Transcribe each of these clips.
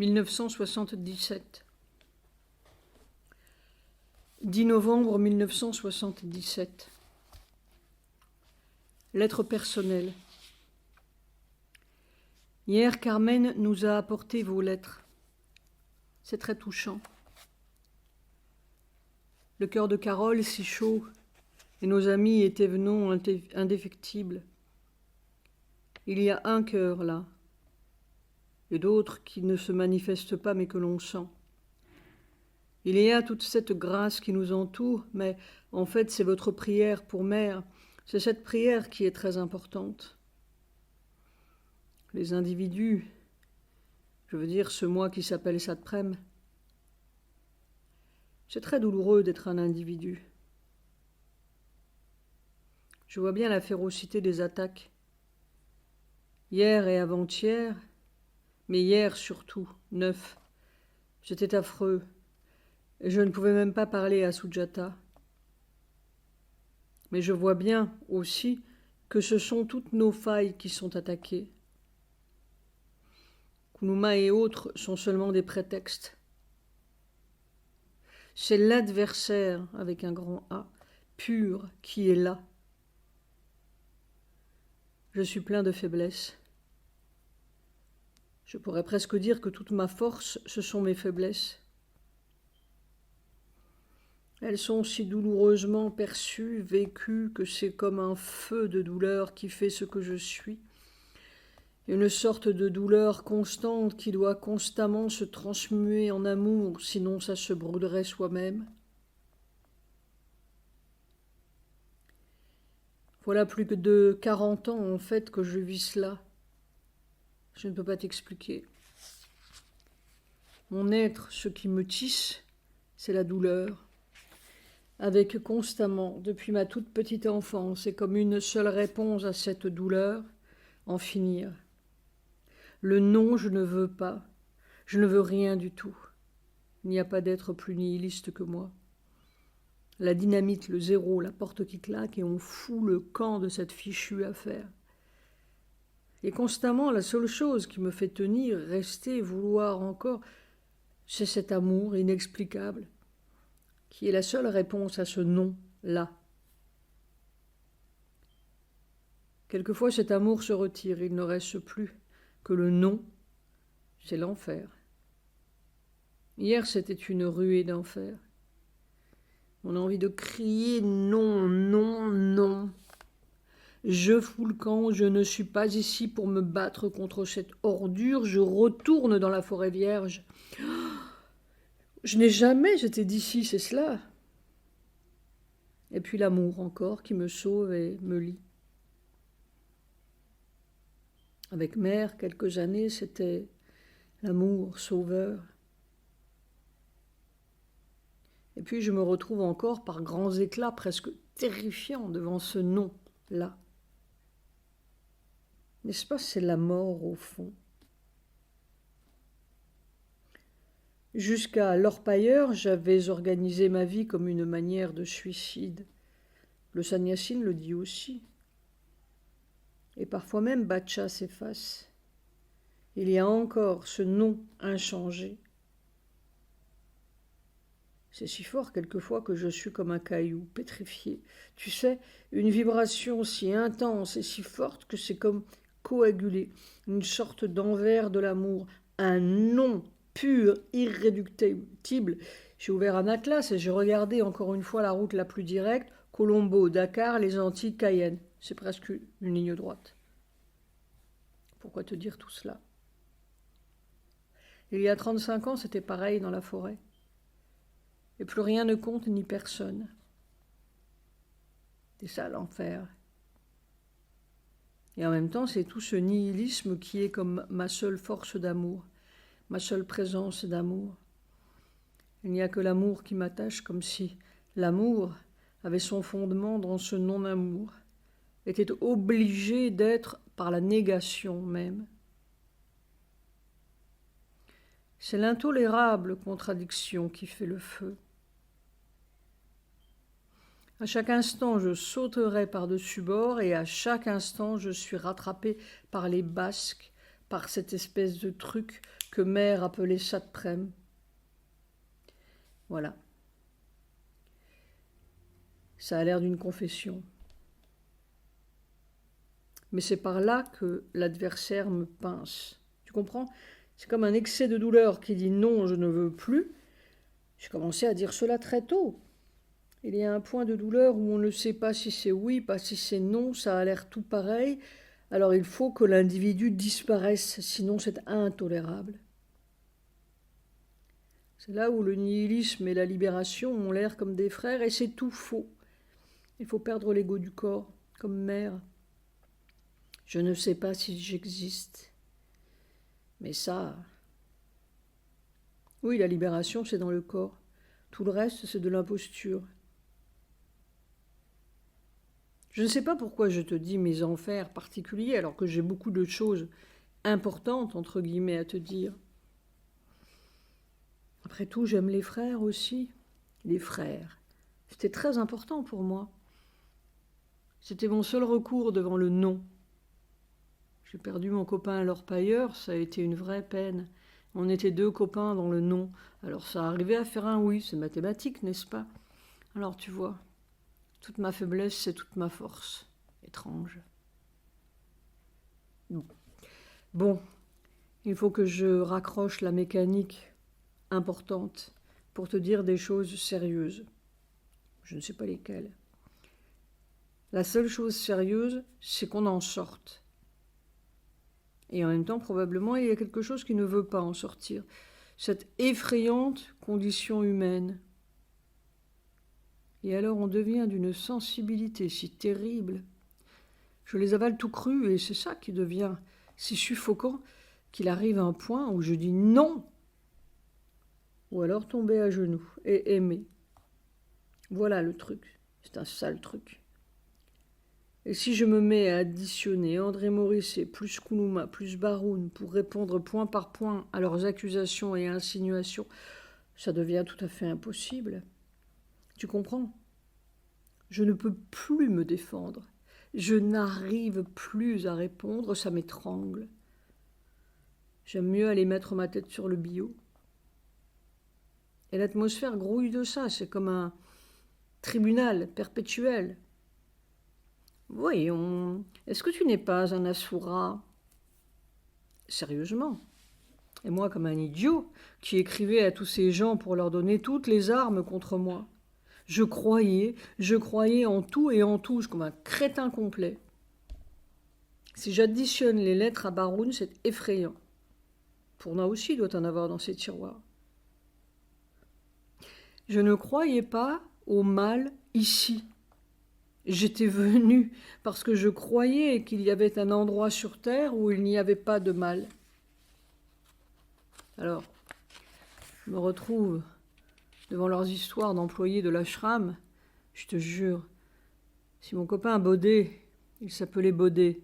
1977. 10 novembre 1977. Lettre personnelle. Hier, Carmen nous a apporté vos lettres. C'est très touchant. Le cœur de Carole est si chaud, et nos amis étaient venons indéfectibles. Il y a un cœur là, et d'autres qui ne se manifestent pas mais que l'on sent. Il y a toute cette grâce qui nous entoure, mais en fait c'est votre prière pour mère, c'est cette prière qui est très importante. Les individus, je veux dire ce moi qui s'appelle Satprem, c'est très douloureux d'être un individu. Je vois bien la férocité des attaques. Hier et avant-hier, mais hier surtout, 9, c'était affreux. Et je ne pouvais même pas parler à Sujata. Mais je vois bien aussi que ce sont toutes nos failles qui sont attaquées. Kunuma et autres sont seulement des prétextes. C'est l'adversaire, avec un grand A, pur, qui est là. Je suis plein de faiblesses. Je pourrais presque dire que toute ma force, ce sont mes faiblesses. Elles sont si douloureusement perçues, vécues, que c'est comme un feu de douleur qui fait ce que je suis. Une sorte de douleur constante qui doit constamment se transmuer en amour, sinon ça se brûlerait soi-même. Voilà plus que de 40 ans, en fait, que je vis cela. Je ne peux pas t'expliquer. Mon être, ce qui me tisse, c'est la douleur. Avec constamment, depuis ma toute petite enfance, et comme une seule réponse à cette douleur, en finir. Le non, je ne veux pas. Je ne veux rien du tout. Il n'y a pas d'être plus nihiliste que moi. La dynamite, le zéro, la porte qui claque, et on fout le camp de cette fichue affaire. Et constamment, la seule chose qui me fait tenir, rester, vouloir encore, c'est cet amour inexplicable, qui est la seule réponse à ce non-là. Quelquefois, cet amour se retire, il ne reste plus que le non, c'est l'enfer. Hier, c'était une ruée d'enfer. On a envie de crier non, non, non. Je fous le camp, je ne suis pas ici pour me battre contre cette ordure, je retourne dans la forêt vierge. Je n'ai jamais été d'ici, c'est cela. Et puis l'amour encore qui me sauve et me lie. Avec mère, quelques années, c'était l'amour sauveur. Et puis je me retrouve encore par grands éclats presque terrifiants devant ce non-là. N'est-ce pas, c'est la mort au fond. Jusqu'à l'orpailleur, j'avais organisé ma vie comme une manière de suicide. Le sannyasine le dit aussi. Et parfois même Bacha s'efface. Il y a encore ce non inchangé. C'est si fort quelquefois que je suis comme un caillou, pétrifié. Tu sais, une vibration si intense et si forte que c'est comme coagulé, une sorte d'envers de l'amour, un non pur, irréductible. J'ai ouvert un atlas et j'ai regardé encore une fois la route la plus directe, Colombo, Dakar, les Antilles, Cayenne. C'est presque une ligne droite. Pourquoi te dire tout cela? Il y a 35 ans, c'était pareil dans la forêt. Et plus rien ne compte ni personne. C'est ça l'enfer. Et en même temps, c'est tout ce nihilisme qui est comme ma seule force d'amour, ma seule présence d'amour. Il n'y a que l'amour qui m'attache, comme si l'amour avait son fondement dans ce non-amour, était obligé d'être par la négation même. C'est l'intolérable contradiction qui fait le feu. À chaque instant, je sauterai par-dessus bord et à chaque instant, je suis rattrapé par les basques, par cette espèce de truc que mère appelait Satprem. Voilà. Ça a l'air d'une confession. Mais c'est par là que l'adversaire me pince. Tu comprends? C'est comme un excès de douleur qui dit non, je ne veux plus. J'ai commencé à dire cela très tôt. Il y a un point de douleur où on ne sait pas si c'est oui, pas si c'est non, ça a l'air tout pareil. Alors il faut que l'individu disparaisse, sinon c'est intolérable. C'est là où le nihilisme et la libération ont l'air comme des frères, et c'est tout faux. Il faut perdre l'ego du corps, comme mère. Je ne sais pas si j'existe. Mais ça... Oui, la libération, c'est dans le corps. Tout le reste, c'est de l'imposture. Je ne sais pas pourquoi je te dis mes enfers particuliers, alors que j'ai beaucoup de choses importantes, entre guillemets, à te dire. Après tout, j'aime les frères aussi. Les frères. C'était très important pour moi. C'était mon seul recours devant le non. J'ai perdu mon copain l'orpailleur, ça a été une vraie peine. On était 2 copains dans le non. Alors ça arrivait à faire un oui, c'est mathématique, n'est-ce pas? Alors tu vois, toute ma faiblesse, c'est toute ma force. Étrange. Bon, il faut que je raccroche la mécanique importante pour te dire des choses sérieuses. Je ne sais pas lesquelles. La seule chose sérieuse, c'est qu'on en sorte. Et en même temps, probablement, il y a quelque chose qui ne veut pas en sortir. Cette effrayante condition humaine. Et alors on devient d'une sensibilité si terrible. Je les avale tout crus et c'est ça qui devient si suffocant qu'il arrive à un point où je dis non. Ou alors tomber à genoux et aimer. Voilà le truc. C'est un sale truc. Et si je me mets à additionner André Mauricet plus Kounouma plus Baroun pour répondre point par point à leurs accusations et insinuations, ça devient tout à fait impossible. Tu comprends? Je ne peux plus me défendre. Je n'arrive plus à répondre, ça m'étrangle. J'aime mieux aller mettre ma tête sur le bio. Et l'atmosphère grouille de ça, c'est comme un tribunal perpétuel. Voyons, est-ce que tu n'es pas un Asura? Sérieusement. Et moi comme un idiot qui écrivait à tous ces gens pour leur donner toutes les armes contre moi. Je croyais en tout et en tous comme un crétin complet. Si j'additionne les lettres à Baroun, c'est effrayant. Pourna aussi doit en avoir dans ses tiroirs. Je ne croyais pas au mal ici. J'étais venue parce que je croyais qu'il y avait un endroit sur terre où il n'y avait pas de mal. Alors, je me retrouve devant leurs histoires d'employés de l'ashram. Je te jure, si mon copain Baudet, il s'appelait Baudet,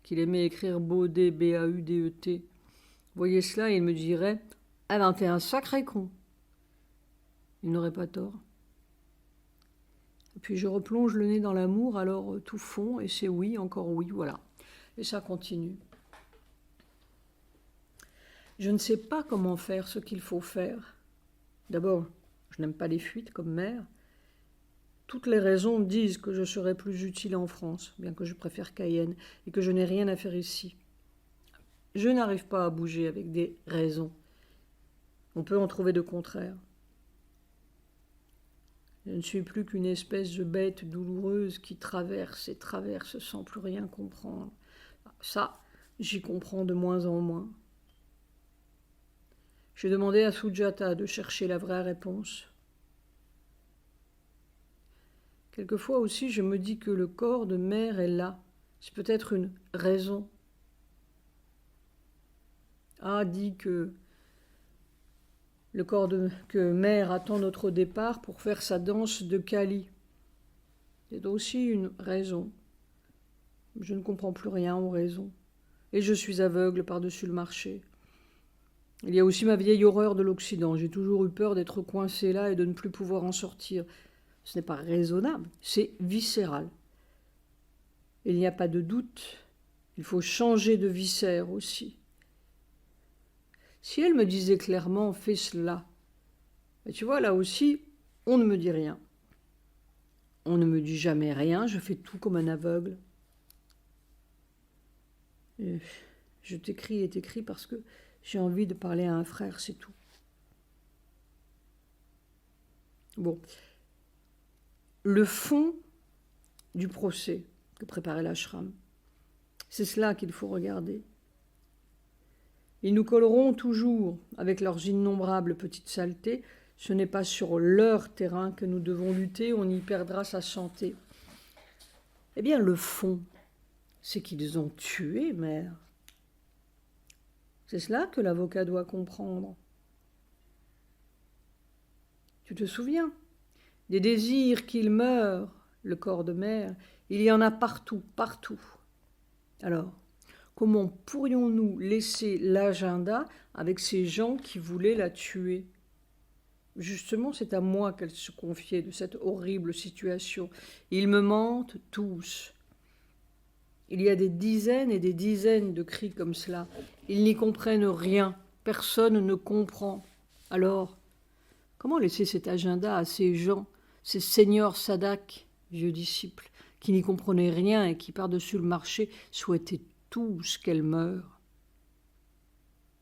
qu'il aimait écrire Baudet, B-A-U-D-E-T, voyait cela et il me dirait « Ah ben, t'es un sacré con !» Il n'aurait pas tort. Et puis je replonge le nez dans l'amour, alors tout fond, et c'est oui, encore oui, voilà. Et ça continue. Je ne sais pas comment faire ce qu'il faut faire. D'abord, je n'aime pas les fuites comme mère. Toutes les raisons disent que je serais plus utile en France, bien que je préfère Cayenne, et que je n'ai rien à faire ici. Je n'arrive pas à bouger avec des raisons. On peut en trouver de contraires. Je ne suis plus qu'une espèce de bête douloureuse qui traverse et traverse sans plus rien comprendre. Ça, j'y comprends de moins en moins. J'ai demandé à Sujata de chercher la vraie réponse. Quelquefois aussi, je me dis que le corps de mère est là. C'est peut-être une raison. A dit que le corps que mère attend notre départ pour faire sa danse de Kali. C'est aussi une raison. Je ne comprends plus rien aux raisons. Et je suis aveugle par-dessus le marché. Il y a aussi ma vieille horreur de l'Occident. J'ai toujours eu peur d'être coincé là et de ne plus pouvoir en sortir. Ce n'est pas raisonnable, c'est viscéral. Il n'y a pas de doute. Il faut changer de viscère aussi. Si elle me disait clairement « fais cela », et tu vois, là aussi, on ne me dit rien. On ne me dit jamais rien, je fais tout comme un aveugle. Et je t'écris et t'écris parce que j'ai envie de parler à un frère, c'est tout. Bon. Le fond du procès que préparait l'ashram, c'est cela qu'il faut regarder. Ils nous colleront toujours avec leurs innombrables petites saletés. Ce n'est pas sur leur terrain que nous devons lutter, on y perdra sa santé. Eh bien, le fond, c'est qu'ils ont tué Mère. C'est cela que l'avocat doit comprendre. Tu te souviens des désirs qu'il meurt, le corps de Mère, il y en a partout, partout. Alors, comment pourrions-nous laisser l'agenda avec ces gens qui voulaient la tuer? Justement, c'est à moi qu'elle se confiait de cette horrible situation. Ils me mentent tous. Il y a des dizaines et des dizaines de cris comme cela. Ils n'y comprennent rien. Personne ne comprend. Alors, comment laisser cet agenda à ces gens, ces seigneurs Sadak, vieux disciples, qui n'y comprenaient rien et qui, par-dessus le marché, souhaitaient tous qu'elle meure?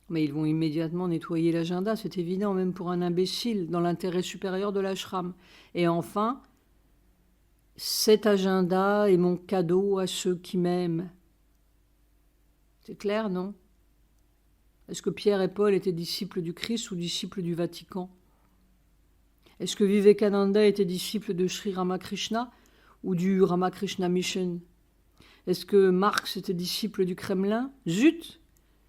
Mais ils vont immédiatement nettoyer l'agenda, c'est évident, même pour un imbécile, dans l'intérêt supérieur de l'ashram. Et enfin, cet agenda est mon cadeau à ceux qui m'aiment. C'est clair, non? Est-ce que Pierre et Paul étaient disciples du Christ ou disciples du Vatican? Est-ce que Vivekananda était disciple de Sri Ramakrishna ou du Ramakrishna Mission? Est-ce que Marx était disciple du Kremlin? Zut!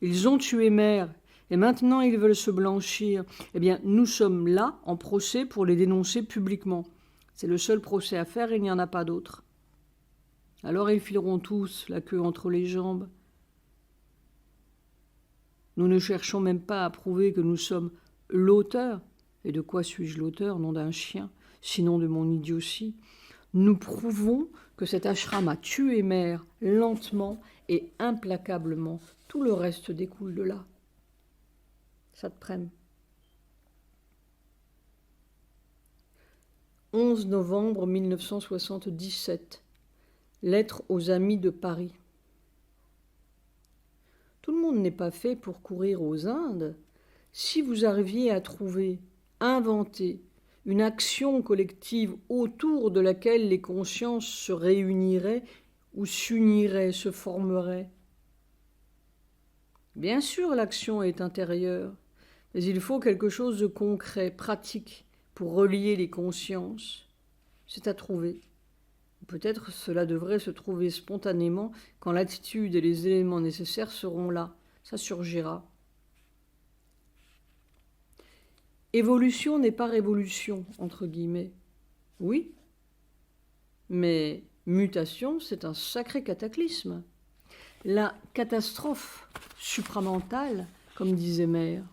Ils ont tué Mère et maintenant ils veulent se blanchir. Eh bien, nous sommes là en procès pour les dénoncer publiquement. C'est le seul procès à faire, il n'y en a pas d'autre. Alors ils fileront tous la queue entre les jambes. Nous ne cherchons même pas à prouver que nous sommes l'auteur. Et de quoi suis-je l'auteur? Non d'un chien, sinon de mon idiotie. Nous prouvons que cet ashram a tué Mère lentement et implacablement. Tout le reste découle de là. Ça te prenne. 11 novembre 1977. Lettre aux amis de Paris. Tout le monde n'est pas fait pour courir aux Indes. Si vous arriviez à trouver, inventer une action collective autour de laquelle les consciences se réuniraient ou s'uniraient, se formeraient. Bien sûr, l'action est intérieure, mais il faut quelque chose de concret, pratique, pour relier les consciences. C'est à trouver. Peut-être cela devrait se trouver spontanément quand l'attitude et les éléments nécessaires seront là. Ça surgira. Évolution n'est pas révolution, entre guillemets. Oui, mais mutation, c'est un sacré cataclysme. La catastrophe supramentale, comme disait Mère.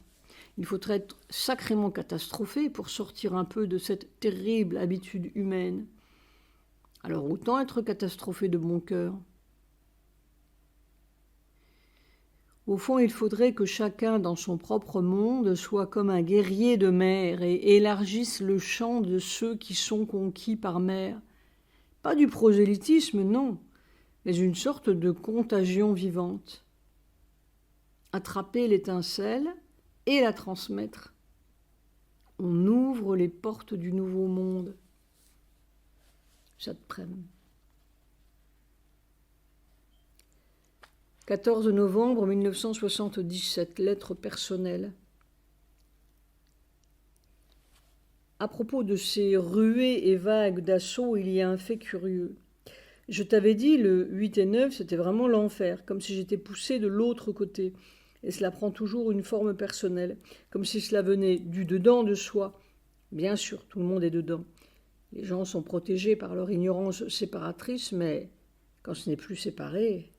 Il faut être sacrément catastrophé pour sortir un peu de cette terrible habitude humaine. Alors autant être catastrophé de bon cœur. Au fond, il faudrait que chacun dans son propre monde soit comme un guerrier de Mère et élargisse le champ de ceux qui sont conquis par Mère. Pas du prosélytisme, non, mais une sorte de contagion vivante. Attraper l'étincelle et la transmettre. On ouvre les portes du nouveau monde. Ça te prenne. 14 novembre 1977, lettre personnelle. À propos de ces ruées et vagues d'assaut, il y a un fait curieux. Je t'avais dit, le 8 et 9, c'était vraiment l'enfer, comme si j'étais poussé de l'autre côté. Et cela prend toujours une forme personnelle, comme si cela venait du dedans de soi. Bien sûr, tout le monde est dedans. Les gens sont protégés par leur ignorance séparatrice, mais quand ce n'est plus séparé...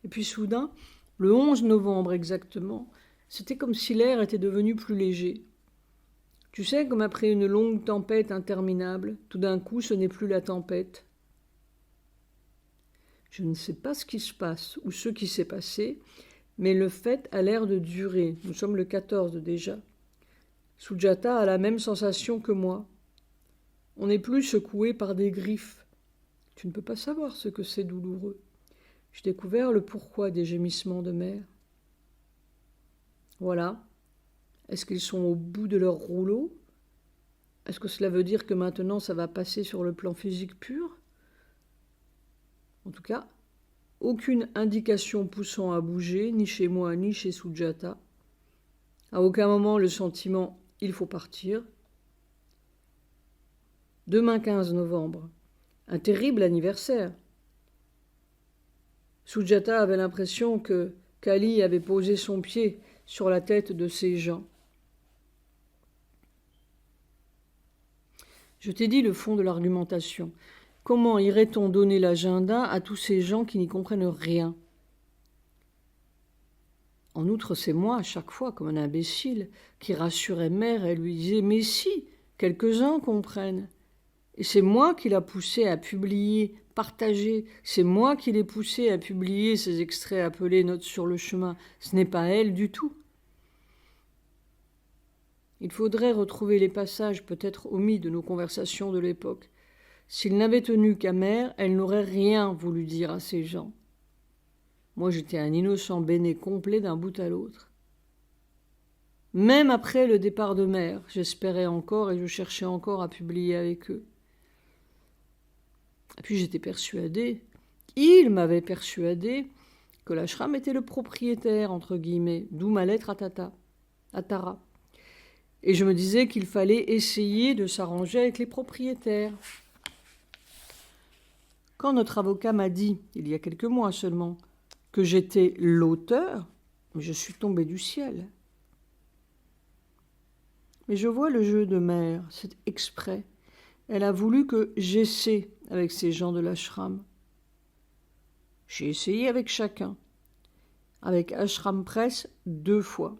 Et puis soudain, le 11 novembre exactement, c'était comme si l'air était devenu plus léger. Tu sais, comme après une longue tempête interminable, tout d'un coup, ce n'est plus la tempête. Je ne sais pas ce qui se passe ou ce qui s'est passé, Mais le fait a l'air de durer. Nous sommes le 14 déjà. Sujata a la même sensation que moi. On n'est plus secoué par des griffes. Tu ne peux pas savoir ce que c'est douloureux. J'ai découvert le pourquoi des gémissements de mère. Voilà. Est-ce qu'ils sont au bout de leur rouleau? Est-ce que cela veut dire que maintenant ça va passer sur le plan physique pur? En tout cas, aucune indication poussant à bouger, ni chez moi, ni chez Sujata. À aucun moment le sentiment « il faut partir ». Demain 15 novembre, un terrible anniversaire. Sujata avait l'impression que Kali avait posé son pied sur la tête de ces gens. Je t'ai dit le fond de l'argumentation. Comment irait-on donner l'agenda à tous ces gens qui n'y comprennent rien? En outre, c'est moi, à chaque fois, comme un imbécile, qui rassurait mère et lui disait « Mais si, quelques-uns comprennent. » Et c'est moi qui l'a poussé à publier, partager. C'est moi qui l'ai poussé à publier ces extraits appelés Notes sur le chemin. Ce n'est pas elle du tout. Il faudrait retrouver les passages peut-être omis de nos conversations de l'époque. S'il n'avait tenu qu'à mère, elle n'aurait rien voulu dire à ces gens. Moi, j'étais un innocent béné complet d'un bout à l'autre. Même après le départ de mère, j'espérais encore et je cherchais encore à publier avec eux. Et puis j'étais persuadée, il m'avait persuadée, que l'ashram était le propriétaire, entre guillemets, d'où ma lettre à Tara. Et je me disais qu'il fallait essayer de s'arranger avec les propriétaires. Quand notre avocat m'a dit, il y a quelques mois seulement, que j'étais l'auteur, je suis tombée du ciel. Mais je vois le jeu de mère, c'est exprès. Elle a voulu que j'essaie avec ces gens de l'ashram. J'ai essayé avec chacun. Avec Ashram Press 2 fois.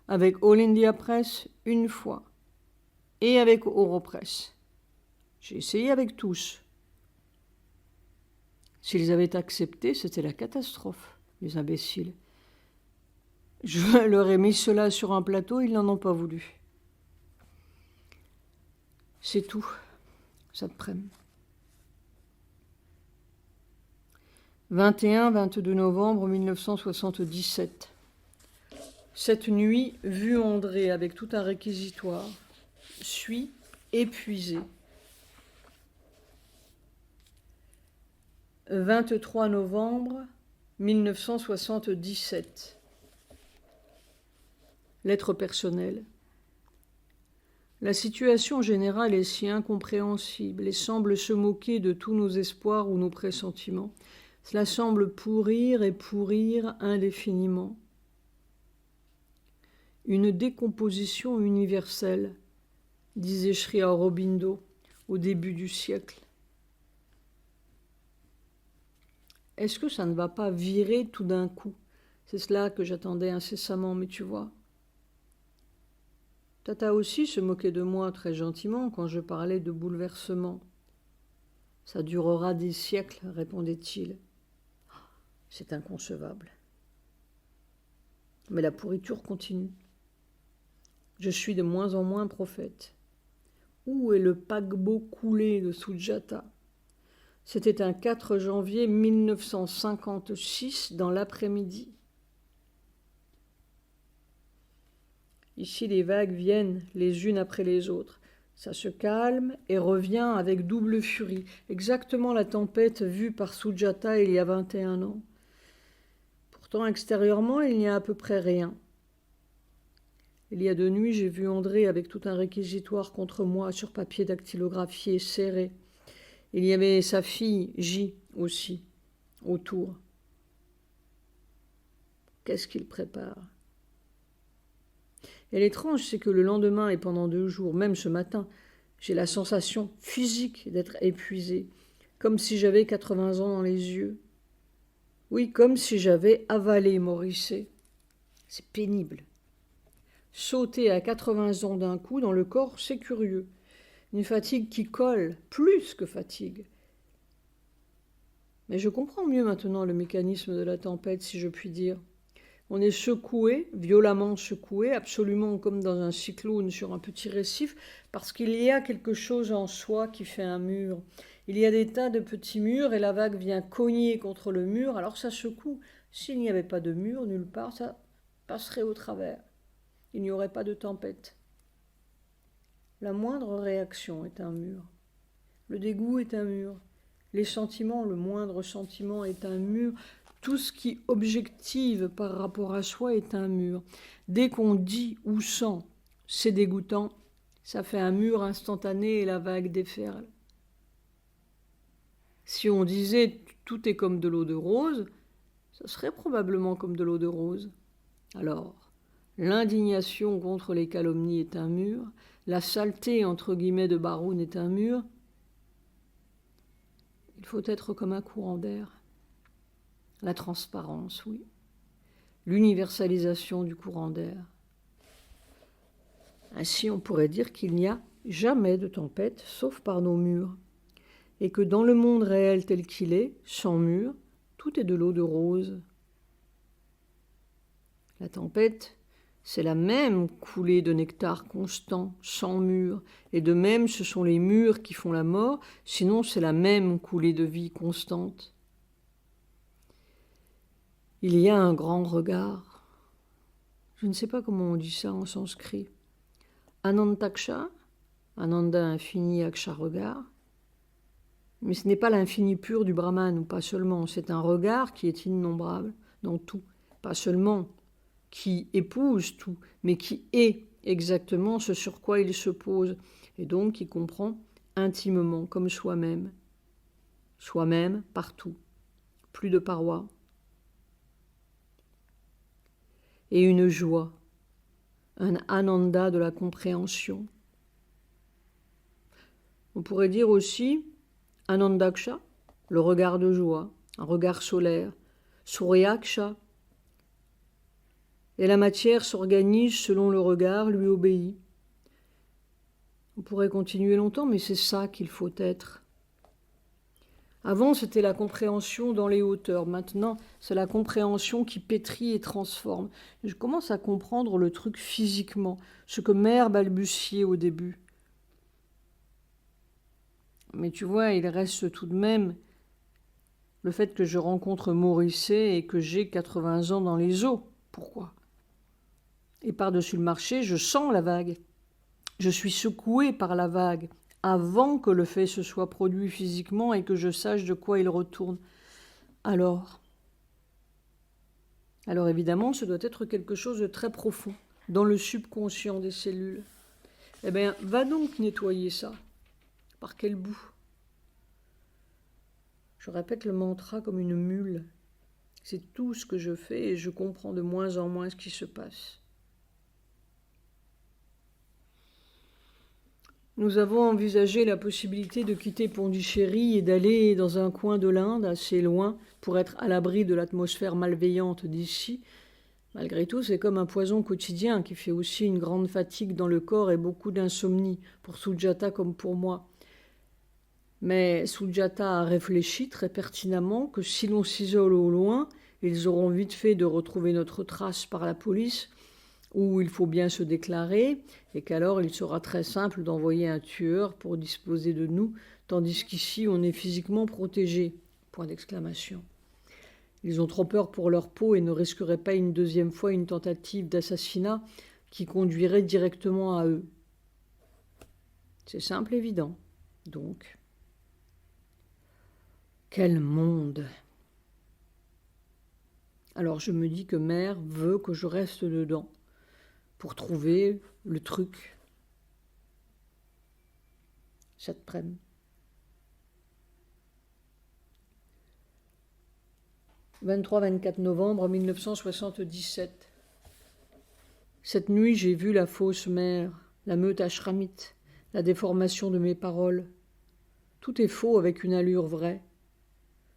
Avec All India Press 1 fois. Et avec Oropress. J'ai essayé avec tous. S'ils avaient accepté, c'était la catastrophe, les imbéciles. Je leur ai mis cela sur un plateau, ils n'en ont pas voulu. C'est tout, ça te prenne. 21-22 novembre 1977. Cette nuit, vue André avec tout un réquisitoire. Suis épuisé. 23 novembre 1977. Lettre personnelle. La situation générale est si incompréhensible et semble se moquer de tous nos espoirs ou nos pressentiments. Cela semble pourrir et pourrir indéfiniment. Une décomposition universelle, disait Sri Aurobindo au début du siècle. Est-ce que ça ne va pas virer tout d'un coup? C'est cela que j'attendais incessamment, mais tu vois. Tata aussi se moquait de moi très gentiment quand je parlais de bouleversement. Ça durera des siècles, répondait-il. C'est inconcevable. Mais la pourriture continue. Je suis de moins en moins prophète. Où est le paquebot coulé de Sujata? C'était un 4 janvier 1956 dans l'après-midi. Ici, les vagues viennent les unes après les autres. Ça se calme et revient avec double furie. Exactement la tempête vue par Sujata il y a 21 ans. Pourtant, extérieurement, il n'y a à peu près rien. Il y a 2 nuits, j'ai vu André avec tout un réquisitoire contre moi sur papier dactylographié, serré. Il y avait sa fille, J, aussi, autour. Qu'est-ce qu'il prépare? Et l'étrange, c'est que le lendemain et pendant 2 jours, même ce matin, j'ai la sensation physique d'être épuisée, comme si j'avais 80 ans dans les yeux. Oui, comme si j'avais avalé Morisset. C'est pénible. Sauter à 80 ans d'un coup dans le corps, c'est curieux. Une fatigue qui colle, plus que fatigue. Mais je comprends mieux maintenant le mécanisme de la tempête, si je puis dire. On est secoué, violemment secoué, absolument comme dans un cyclone sur un petit récif, parce qu'il y a quelque chose en soi qui fait un mur. Il y a des tas de petits murs et la vague vient cogner contre le mur, alors ça secoue. S'il n'y avait pas de mur nulle part, ça passerait au travers. Il n'y aurait pas de tempête. La moindre réaction est un mur. Le dégoût est un mur. Les sentiments, le moindre sentiment est un mur. Tout ce qui objective par rapport à soi est un mur. Dès qu'on dit ou sent c'est dégoûtant, ça fait un mur instantané et la vague déferle. Si on disait tout est comme de l'eau de rose, ça serait probablement comme de l'eau de rose. Alors, l'indignation contre les calomnies est un mur, la saleté entre guillemets de Baroun est un mur. Il faut être comme un courant d'air. La transparence, oui. L'universalisation du courant d'air. Ainsi, on pourrait dire qu'il n'y a jamais de tempête, sauf par nos murs. Et que dans le monde réel tel qu'il est, sans murs, tout est de l'eau de rose. La tempête, c'est la même coulée de nectar constant, sans murs. Et de même, ce sont les murs qui font la mort, sinon c'est la même coulée de vie constante. Il y a un grand regard. Je ne sais pas comment on dit ça en sanskrit. Anantaksha, Ananda infini, Aksha regard. Mais ce n'est pas l'infini pur du Brahman, ou pas seulement. C'est un regard qui est innombrable dans tout. Pas seulement qui épouse tout, mais qui est exactement ce sur quoi il se pose. Et donc qui comprend intimement, comme soi-même. Soi-même partout. Plus de parois. Et une joie, un ananda de la compréhension. On pourrait dire aussi anandaksha, le regard de joie, un regard solaire, suryaksha. Et la matière s'organise selon le regard, lui obéit. On pourrait continuer longtemps, mais c'est ça qu'il faut être. Avant, c'était la compréhension dans les hauteurs. Maintenant, c'est la compréhension qui pétrit et transforme. Et je commence à comprendre le truc physiquement, ce que Mère balbutiait au début. Mais tu vois, il reste tout de même le fait que je rencontre Morisset et que j'ai 80 ans dans les eaux. Pourquoi ? Et par-dessus le marché, je sens la vague. Je suis secouée par la vague avant que le fait se soit produit physiquement et que je sache de quoi il retourne. Alors évidemment, ce doit être quelque chose de très profond, dans le subconscient des cellules. Eh bien, va donc nettoyer ça. Par quel bout ? Je répète le mantra comme une mule. C'est tout ce que je fais et je comprends de moins en moins ce qui se passe. Nous avons envisagé la possibilité de quitter Pondichéry et d'aller dans un coin de l'Inde, assez loin, pour être à l'abri de l'atmosphère malveillante d'ici. Malgré tout, c'est comme un poison quotidien qui fait aussi une grande fatigue dans le corps et beaucoup d'insomnie, pour Sujata comme pour moi. Mais Sujata a réfléchi très pertinemment que si l'on s'isole au loin, ils auront vite fait de retrouver notre trace par la police, où il faut bien se déclarer, et qu'alors il sera très simple d'envoyer un tueur pour disposer de nous, tandis qu'ici on est physiquement protégé. Point d'exclamation. Ils ont trop peur pour leur peau et ne risqueraient pas une deuxième fois une tentative d'assassinat qui conduirait directement à eux. C'est simple, évident. Donc, quel monde! Alors je me dis que Mère veut que je reste dedans pour trouver le truc. Cette prenne. 23-24 novembre 1977. Cette nuit, j'ai vu la fausse mère, la meute ashramite, la déformation de mes paroles. Tout est faux avec une allure vraie.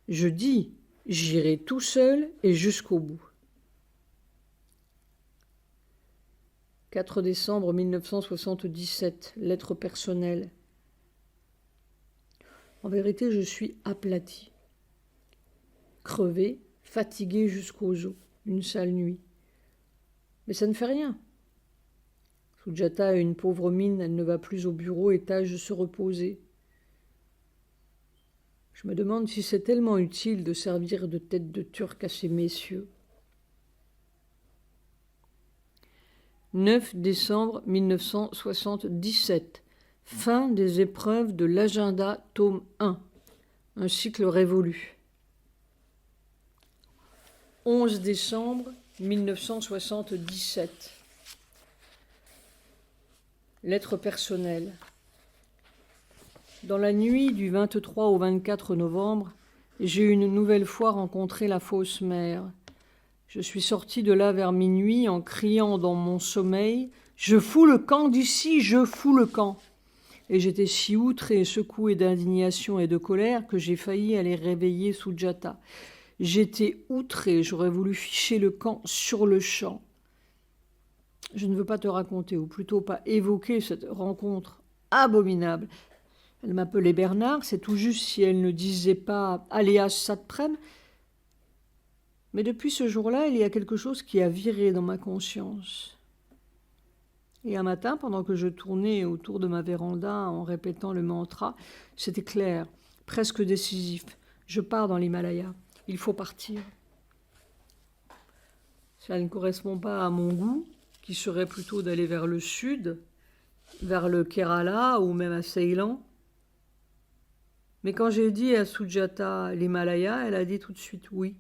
Je dis, j'irai tout seul et jusqu'au bout. 4 décembre 1977, lettre personnelle. En vérité, je suis aplatie, crevée, fatiguée jusqu'aux os, une sale nuit. Mais ça ne fait rien. Sujata a une pauvre mine, elle ne va plus au bureau et tâche de se reposer. Je me demande si c'est tellement utile de servir de tête de turc à ces messieurs. 9 décembre 1977. Fin des épreuves de l'agenda tome 1. Un cycle révolu. 11 décembre 1977. Lettre personnelle. Dans la nuit du 23 au 24 novembre, j'ai une nouvelle fois rencontré la fausse mère. Je suis sorti de là vers minuit en criant dans mon sommeil « Je fous le camp d'ici, je fous le camp !» Et j'étais si outré et secoué d'indignation et de colère que j'ai failli aller réveiller Sujata. J'étais outré, j'aurais voulu ficher le camp sur le champ. Je ne veux pas te raconter, ou plutôt pas évoquer cette rencontre abominable. Elle m'appelait Bernard, c'est tout juste si elle ne disait pas « Aléas Satprem ». Mais depuis ce jour-là, il y a quelque chose qui a viré dans ma conscience. Et un matin, pendant que je tournais autour de ma véranda en répétant le mantra, c'était clair, presque décisif. Je pars dans l'Himalaya. Il faut partir. Cela ne correspond pas à mon goût, qui serait plutôt d'aller vers le sud, vers le Kerala ou même à Ceylan. Mais quand j'ai dit à Sujata l'Himalaya, elle a dit tout de suite oui.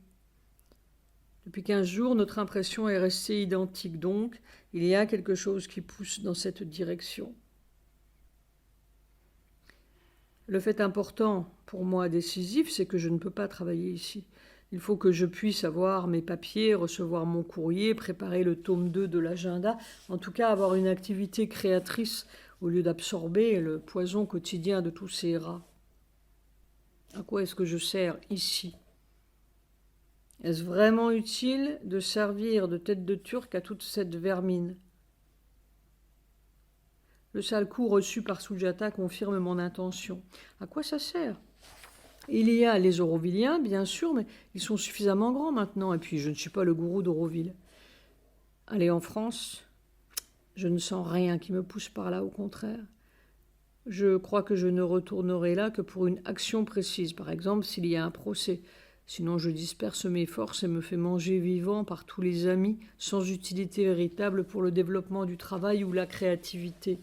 Depuis 15 jours, notre impression est restée identique, donc il y a quelque chose qui pousse dans cette direction. Le fait important, pour moi décisif, c'est que je ne peux pas travailler ici. Il faut que je puisse avoir mes papiers, recevoir mon courrier, préparer le tome 2 de l'agenda, en tout cas avoir une activité créatrice au lieu d'absorber le poison quotidien de tous ces rats. À quoi est-ce que je sers ici ? Est-ce vraiment utile de servir de tête de turc à toute cette vermine ? Le sale coup reçu par Sujata confirme mon intention. À quoi ça sert ? Il y a les Aurovilliens, bien sûr, mais ils sont suffisamment grands maintenant. Et puis, je ne suis pas le gourou d'Auroville. Aller en France, je ne sens rien qui me pousse par là, au contraire. Je crois que je ne retournerai là que pour une action précise. Par exemple, s'il y a un procès. Sinon, je disperse mes forces et me fais manger vivant par tous les amis, sans utilité véritable pour le développement du travail ou la créativité.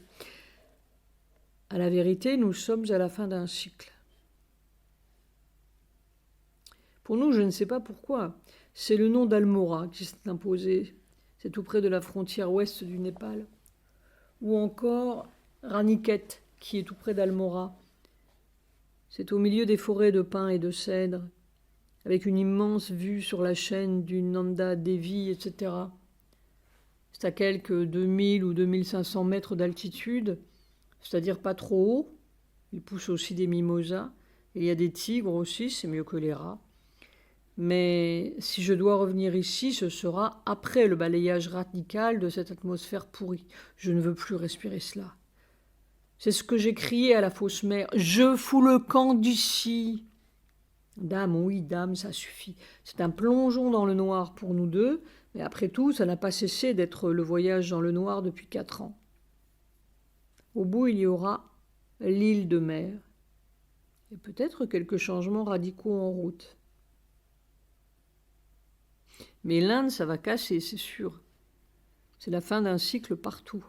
À la vérité, nous sommes à la fin d'un cycle. Pour nous, je ne sais pas pourquoi. C'est le nom d'Almora qui s'est imposé. C'est tout près de la frontière ouest du Népal. Ou encore Raniket, qui est tout près d'Almora. C'est au milieu des forêts de pins et de cèdres, avec une immense vue sur la chaîne du Nanda Devi, etc. C'est à quelques 2000 ou 2500 mètres d'altitude, c'est-à-dire pas trop haut. Il pousse aussi des mimosas. Il y a des tigres aussi, c'est mieux que les rats. Mais si je dois revenir ici, ce sera après le balayage radical de cette atmosphère pourrie. Je ne veux plus respirer cela. C'est ce que j'ai crié à la fausse mère. « Je fous le camp d'ici !» Dame, oui, dame, ça suffit. C'est un plongeon dans le noir pour nous deux, mais après tout, ça n'a pas cessé d'être le voyage dans le noir depuis 4 ans. Au bout, il y aura l'île de mer. Et peut-être quelques changements radicaux en route. Mais l'Inde, ça va casser, c'est sûr. C'est la fin d'un cycle partout.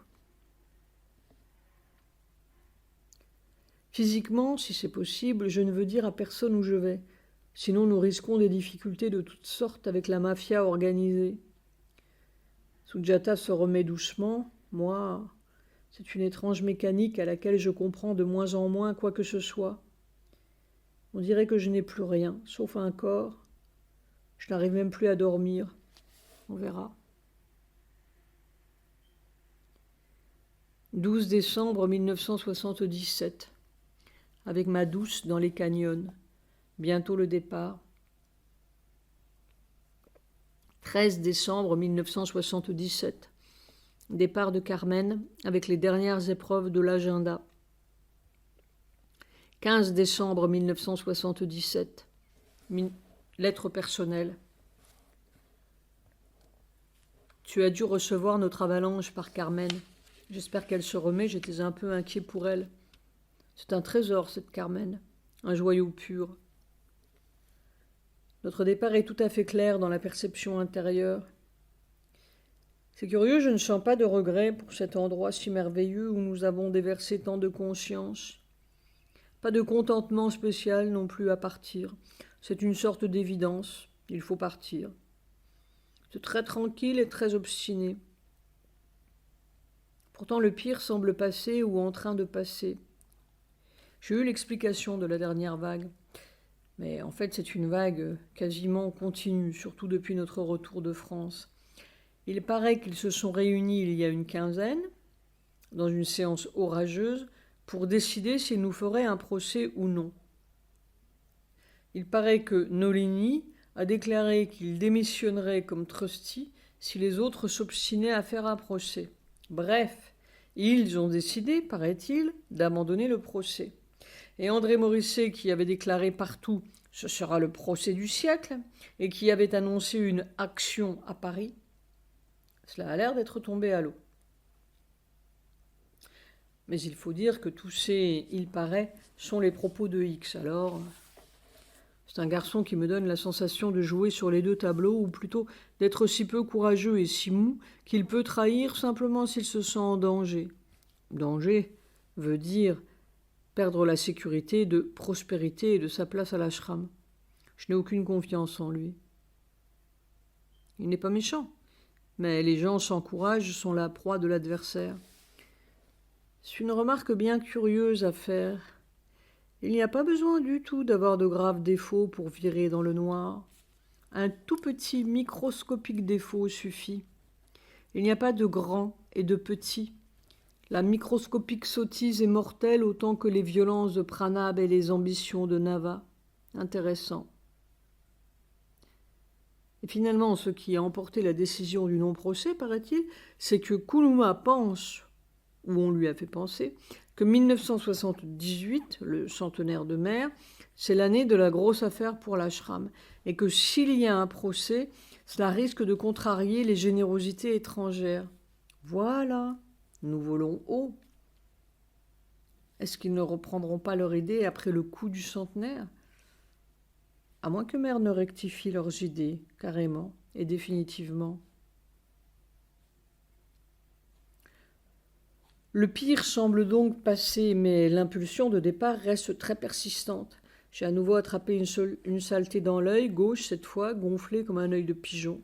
Physiquement, si c'est possible, je ne veux dire à personne où je vais. Sinon, nous risquons des difficultés de toutes sortes avec la mafia organisée. Sujata se remet doucement. Moi, c'est une étrange mécanique à laquelle je comprends de moins en moins quoi que ce soit. On dirait que je n'ai plus rien, sauf un corps. Je n'arrive même plus à dormir. On verra. 12 décembre 1977. Avec ma douce dans les canyons. Bientôt le départ. 13 décembre 1977. Départ de Carmen avec les dernières épreuves de l'agenda. 15 décembre « Lettre personnelle. Tu as dû recevoir notre avalanche par Carmen. J'espère qu'elle se remet, j'étais un peu inquiet pour elle. C'est un trésor, cette Carmen, un joyau pur. Notre départ est tout à fait clair dans la perception intérieure. C'est curieux, je ne sens pas de regret pour cet endroit si merveilleux où nous avons déversé tant de conscience. Pas de contentement spécial non plus à partir. C'est une sorte d'évidence, il faut partir. C'est très tranquille et très obstiné. Pourtant le pire semble passer ou en train de passer. J'ai eu l'explication de la dernière vague. Mais en fait, c'est une vague quasiment continue, surtout depuis notre retour de France. Il paraît qu'ils se sont réunis il y a une quinzaine, dans une séance orageuse, pour décider s'ils nous feraient un procès ou non. Il paraît que Nolini a déclaré qu'il démissionnerait comme trustee si les autres s'obstinaient à faire un procès. Bref, ils ont décidé, paraît-il, d'abandonner le procès. Et André Morisset, qui avait déclaré partout « ce sera le procès du siècle » et qui avait annoncé une action à Paris, cela a l'air d'être tombé à l'eau. Mais il faut dire que tous ces « il paraît » sont les propos de X. Alors, c'est un garçon qui me donne la sensation de jouer sur les deux tableaux, ou plutôt d'être si peu courageux et si mou qu'il peut trahir simplement s'il se sent en danger. Danger veut dire perdre la sécurité de prospérité et de sa place à l'ashram. Je n'ai aucune confiance en lui. Il n'est pas méchant, mais les gens sans courage sont la proie de l'adversaire. C'est une remarque bien curieuse à faire. Il n'y a pas besoin du tout d'avoir de graves défauts pour virer dans le noir. Un tout petit microscopique défaut suffit. Il n'y a pas de grand et de petit. La microscopique sottise est mortelle autant que les violences de Pranab et les ambitions de Nava. Intéressant. Et finalement, ce qui a emporté la décision du non-procès, paraît-il, c'est que Kunuma pense, ou on lui a fait penser, que 1978, le centenaire de Mère, c'est l'année de la grosse affaire pour l'ashram, et que s'il y a un procès, cela risque de contrarier les générosités étrangères. Voilà, nous volons haut. Est-ce qu'ils ne reprendront pas leur idée après le coup du centenaire ? À moins que Mère ne rectifie leurs idées, carrément et définitivement. Le pire semble donc passer, mais l'impulsion de départ reste très persistante. J'ai à nouveau attrapé une saleté dans l'œil, gauche cette fois, gonflé comme un œil de pigeon.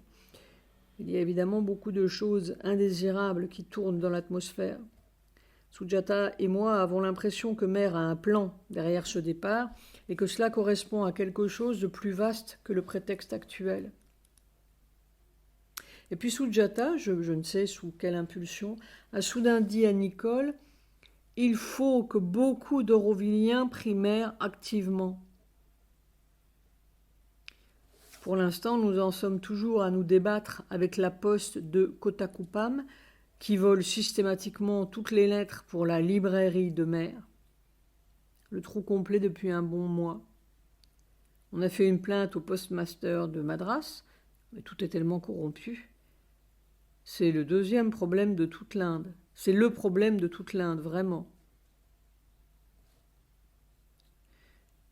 Il y a évidemment beaucoup de choses indésirables qui tournent dans l'atmosphère. Sujata et moi avons l'impression que Mère a un plan derrière ce départ et que cela correspond à quelque chose de plus vaste que le prétexte actuel. Et puis Sujata, je ne sais sous quelle impulsion, a soudain dit à Nicole « Il faut que beaucoup d'Aurovilliens prient Mère activement ». Pour l'instant, nous en sommes toujours à nous débattre avec la poste de Kotakupam, qui vole systématiquement toutes les lettres pour la librairie de Mère. Le trou complet depuis un bon mois. On a fait une plainte au postmaster de Madras, mais tout est tellement corrompu. C'est le deuxième problème de toute l'Inde. C'est le problème de toute l'Inde, vraiment.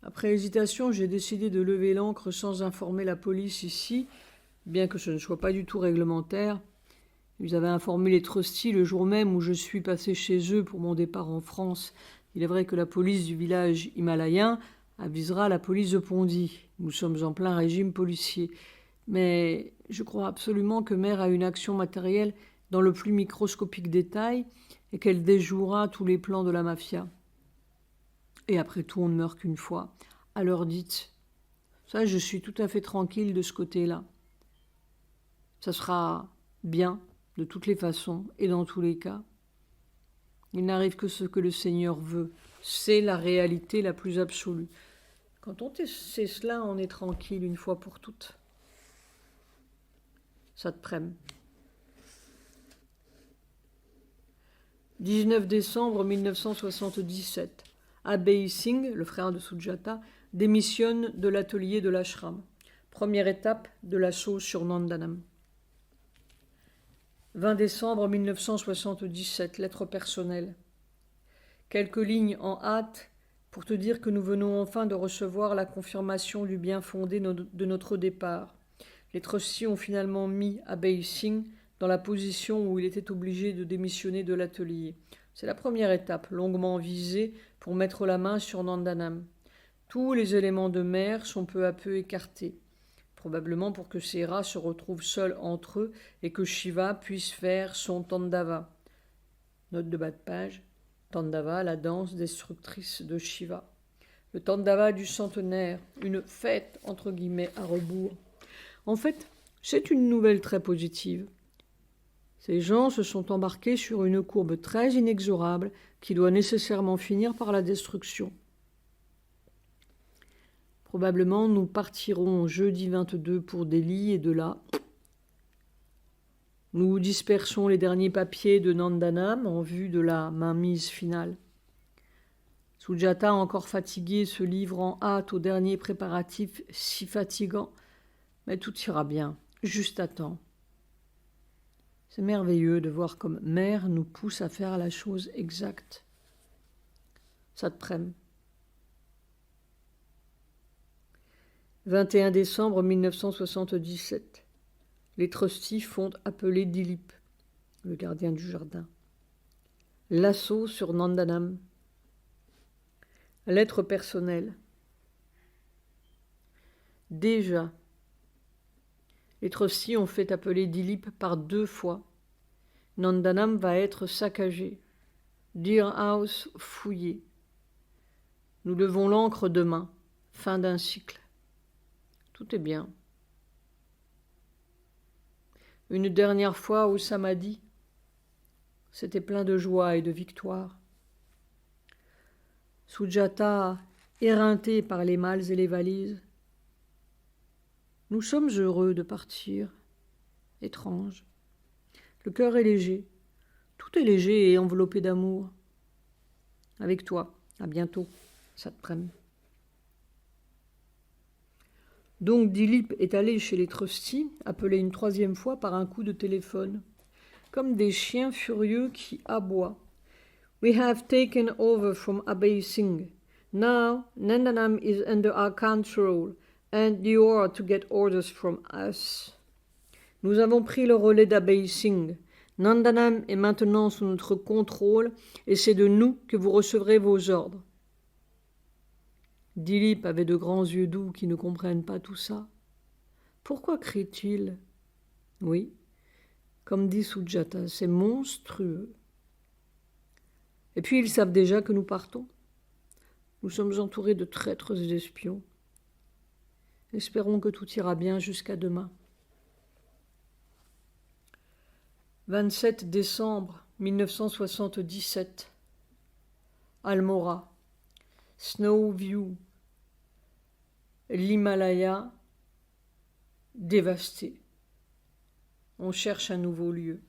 Après hésitation, j'ai décidé de lever l'ancre sans informer la police ici, bien que ce ne soit pas du tout réglementaire. Ils avaient informé les trustees le jour même où je suis passé chez eux pour mon départ en France. Il est vrai que la police du village himalayen avisera la police de Pondy. Nous sommes en plein régime policier. Mais je crois absolument que Mère a une action matérielle dans le plus microscopique détail et qu'elle déjouera tous les plans de la mafia. Et après tout, on ne meurt qu'une fois. À l'heure dite. Ça, je suis tout à fait tranquille de ce côté-là. Ça sera bien, de toutes les façons et dans tous les cas. Il n'arrive que ce que le Seigneur veut. C'est la réalité la plus absolue. Quand on sait cela, on est tranquille une fois pour toutes. Ça te prème. 19 décembre 1977. Abhay Singh, le frère de Sujata, démissionne de l'atelier de l'ashram. Première étape de l'assaut sur Nandanam. 20 décembre 1977, lettre personnelle. Quelques lignes en hâte pour te dire que nous venons enfin de recevoir la confirmation du bien fondé de notre départ. Les trustees ont finalement mis Abhay Singh dans la position où il était obligé de démissionner de l'atelier. C'est la première étape, longuement visée, pour mettre la main sur Nandanam. Tous les éléments de mer sont peu à peu écartés, probablement pour que ces rats se retrouvent seuls entre eux et que Shiva puisse faire son Tandava. Note de bas de page. Tandava, la danse destructrice de Shiva. Le Tandava du centenaire, une fête entre guillemets à rebours. En fait, c'est une nouvelle très positive. Ces gens se sont embarqués sur une courbe très inexorable qui doit nécessairement finir par la destruction. Probablement, nous partirons jeudi 22 pour Delhi et de là, nous dispersons les derniers papiers de Nandanam en vue de la mainmise finale. Sujata, encore fatigué, se livre en hâte aux derniers préparatifs si fatigants. Mais tout ira bien, juste à temps. C'est merveilleux de voir comme mère nous pousse à faire la chose exacte. Ça te prenne. 21 décembre 1977. Les trustees font appeler Dilip, le gardien du jardin. L'assaut sur Nandanam. Lettre personnelle. Déjà, les trustees ont fait appeler Dilip par 2 fois. Nandanam va être saccagé. Deer House fouillé. Nous levons l'ancre demain. Fin d'un cycle. Tout est bien. Une dernière fois au Samadhi, c'était plein de joie et de victoire. Sujata, éreinté par les malles et les valises. Nous sommes heureux de partir. Étrange. Le cœur est léger. Tout est léger et enveloppé d'amour. Avec toi. À bientôt. Ça te prenne. Donc Dilip est allé chez les trustees, appelé une 3e fois par un coup de téléphone, comme des chiens furieux qui aboient. We have taken over from Abhay Singh. Now Nandanam is under our control, and you are to get orders from us. Nous avons pris le relais d'Abhay Singh. Nandanam est maintenant sous notre contrôle, et c'est de nous que vous recevrez vos ordres. Dilip avait de grands yeux doux qui ne comprennent pas tout ça. Pourquoi crie-t-il ? Oui, comme dit Sujata, c'est monstrueux. Et puis ils savent déjà que nous partons. Nous sommes entourés de traîtres et d'espions. Espérons que tout ira bien jusqu'à demain. 27 décembre 1977. Almora. Snow View. L'Himalaya dévasté. On cherche un nouveau lieu.